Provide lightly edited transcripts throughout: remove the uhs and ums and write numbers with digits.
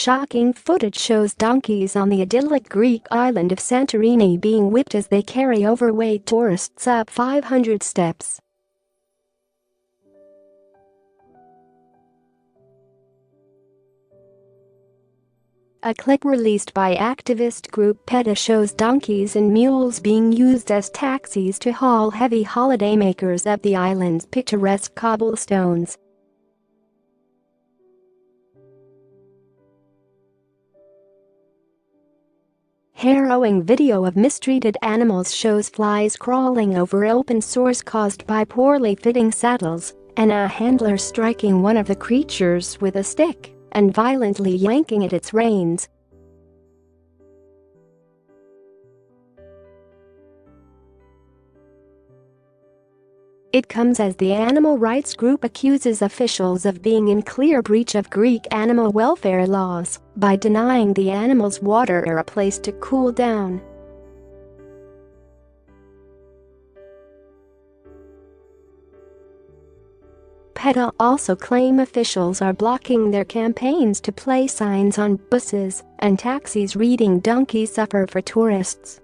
Shocking footage shows donkeys on the idyllic Greek island of Santorini being whipped as they carry overweight tourists up 500 steps. A clip released by activist group PETA shows donkeys and mules being used as taxis to haul heavy holidaymakers up the island's picturesque cobblestones. Harrowing video of mistreated animals shows flies crawling over open sores caused by poorly fitting saddles, and a handler striking one of the creatures with a stick and violently yanking at its reins. It comes as the animal rights group accuses officials of being in clear breach of Greek animal welfare laws by denying the animals water or a place to cool down. PETA also claim officials are blocking their campaigns to place signs on buses and taxis reading "Donkeys suffer for tourists."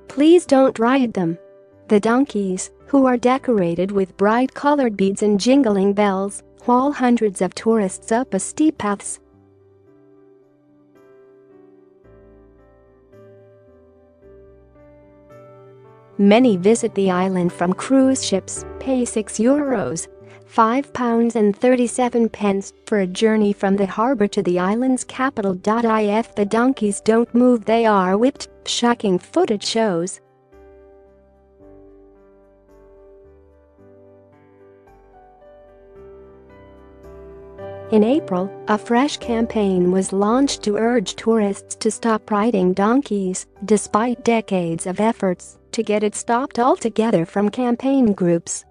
Please don't ride them. The donkeys, who are decorated with bright-colored beads and jingling bells, haul hundreds of tourists up a steep paths. Many visit the island from cruise ships, pay €6, £5.37 for a journey from the harbour to the island's capital. If the donkeys don't move, they are whipped, shocking footage shows. In April, a fresh campaign was launched to urge tourists to stop riding donkeys, despite decades of efforts to get it stopped altogether from campaign groups.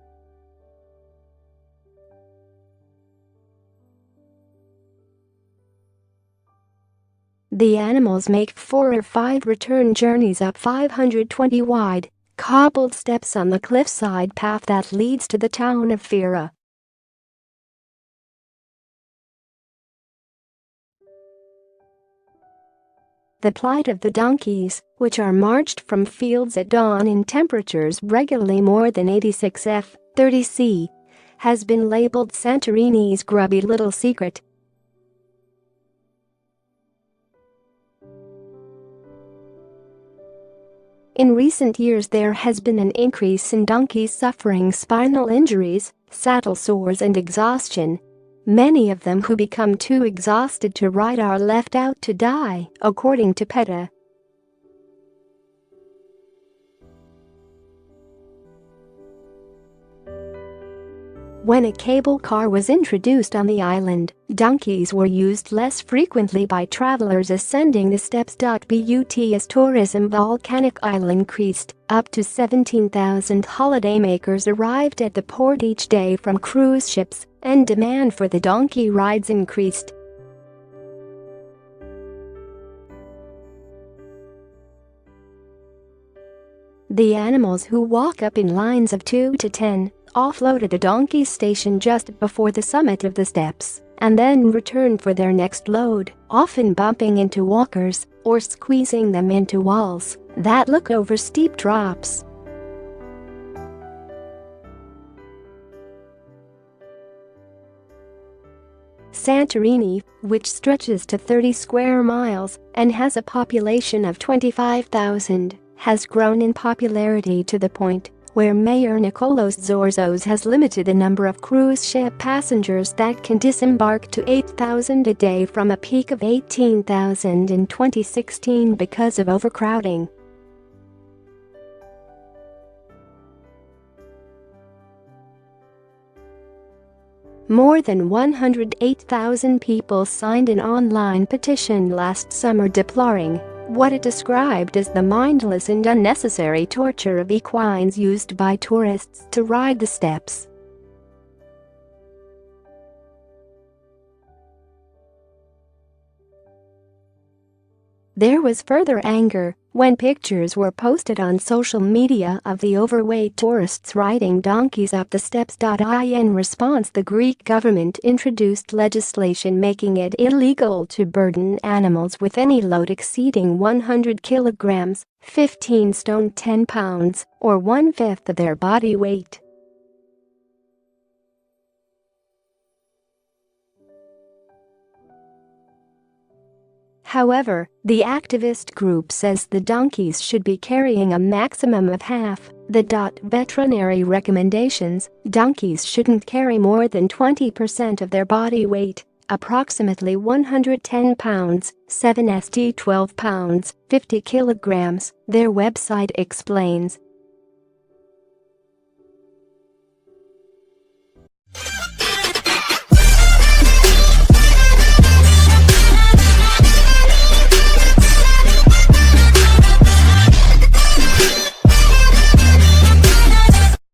The animals make 4 or 5 return journeys up 520 wide, cobbled steps on the cliffside path that leads to the town of PETA. The plight of the donkeys, which are marched from fields at dawn in temperatures regularly more than 86 F-30°C, has been labeled Santorini's grubby little secret. In recent years, there has been an increase in donkeys suffering spinal injuries, saddle sores and exhaustion. Many of them who become too exhausted to ride are left out to die, according to PETA. When a cable car was introduced on the island, donkeys were used less frequently by travelers ascending the steps. But as tourism volcanic island increased, up to 17,000 holidaymakers arrived at the port each day from cruise ships, and demand for the donkey rides increased. The animals, who walk up in lines of 2 to 10, offload at a donkey station just before the summit of the steps, and then return for their next load, often bumping into walkers or squeezing them into walls that look over steep drops. Santorini, which stretches to 30 square miles and has a population of 25,000, has grown in popularity to the point where Mayor Nicolos Zorzos has limited the number of cruise ship passengers that can disembark to 8,000 a day from a peak of 18,000 in 2016 because of overcrowding. More than 108,000 people signed an online petition last summer deploring what it described as the mindless and unnecessary torture of equines used by tourists to ride the steps. There was further anger when pictures were posted on social media of the overweight tourists riding donkeys up the steps. In response, the Greek government introduced legislation making it illegal to burden animals with any load exceeding 100 kilograms, 15 stone 10 pounds, or 1/5 of their body weight. However, the activist group says the donkeys should be carrying a maximum of half the veterinary recommendations. Donkeys shouldn't carry more than 20% of their body weight, approximately 110 pounds, 7 st 12 pounds, 50 kilograms, their website explains.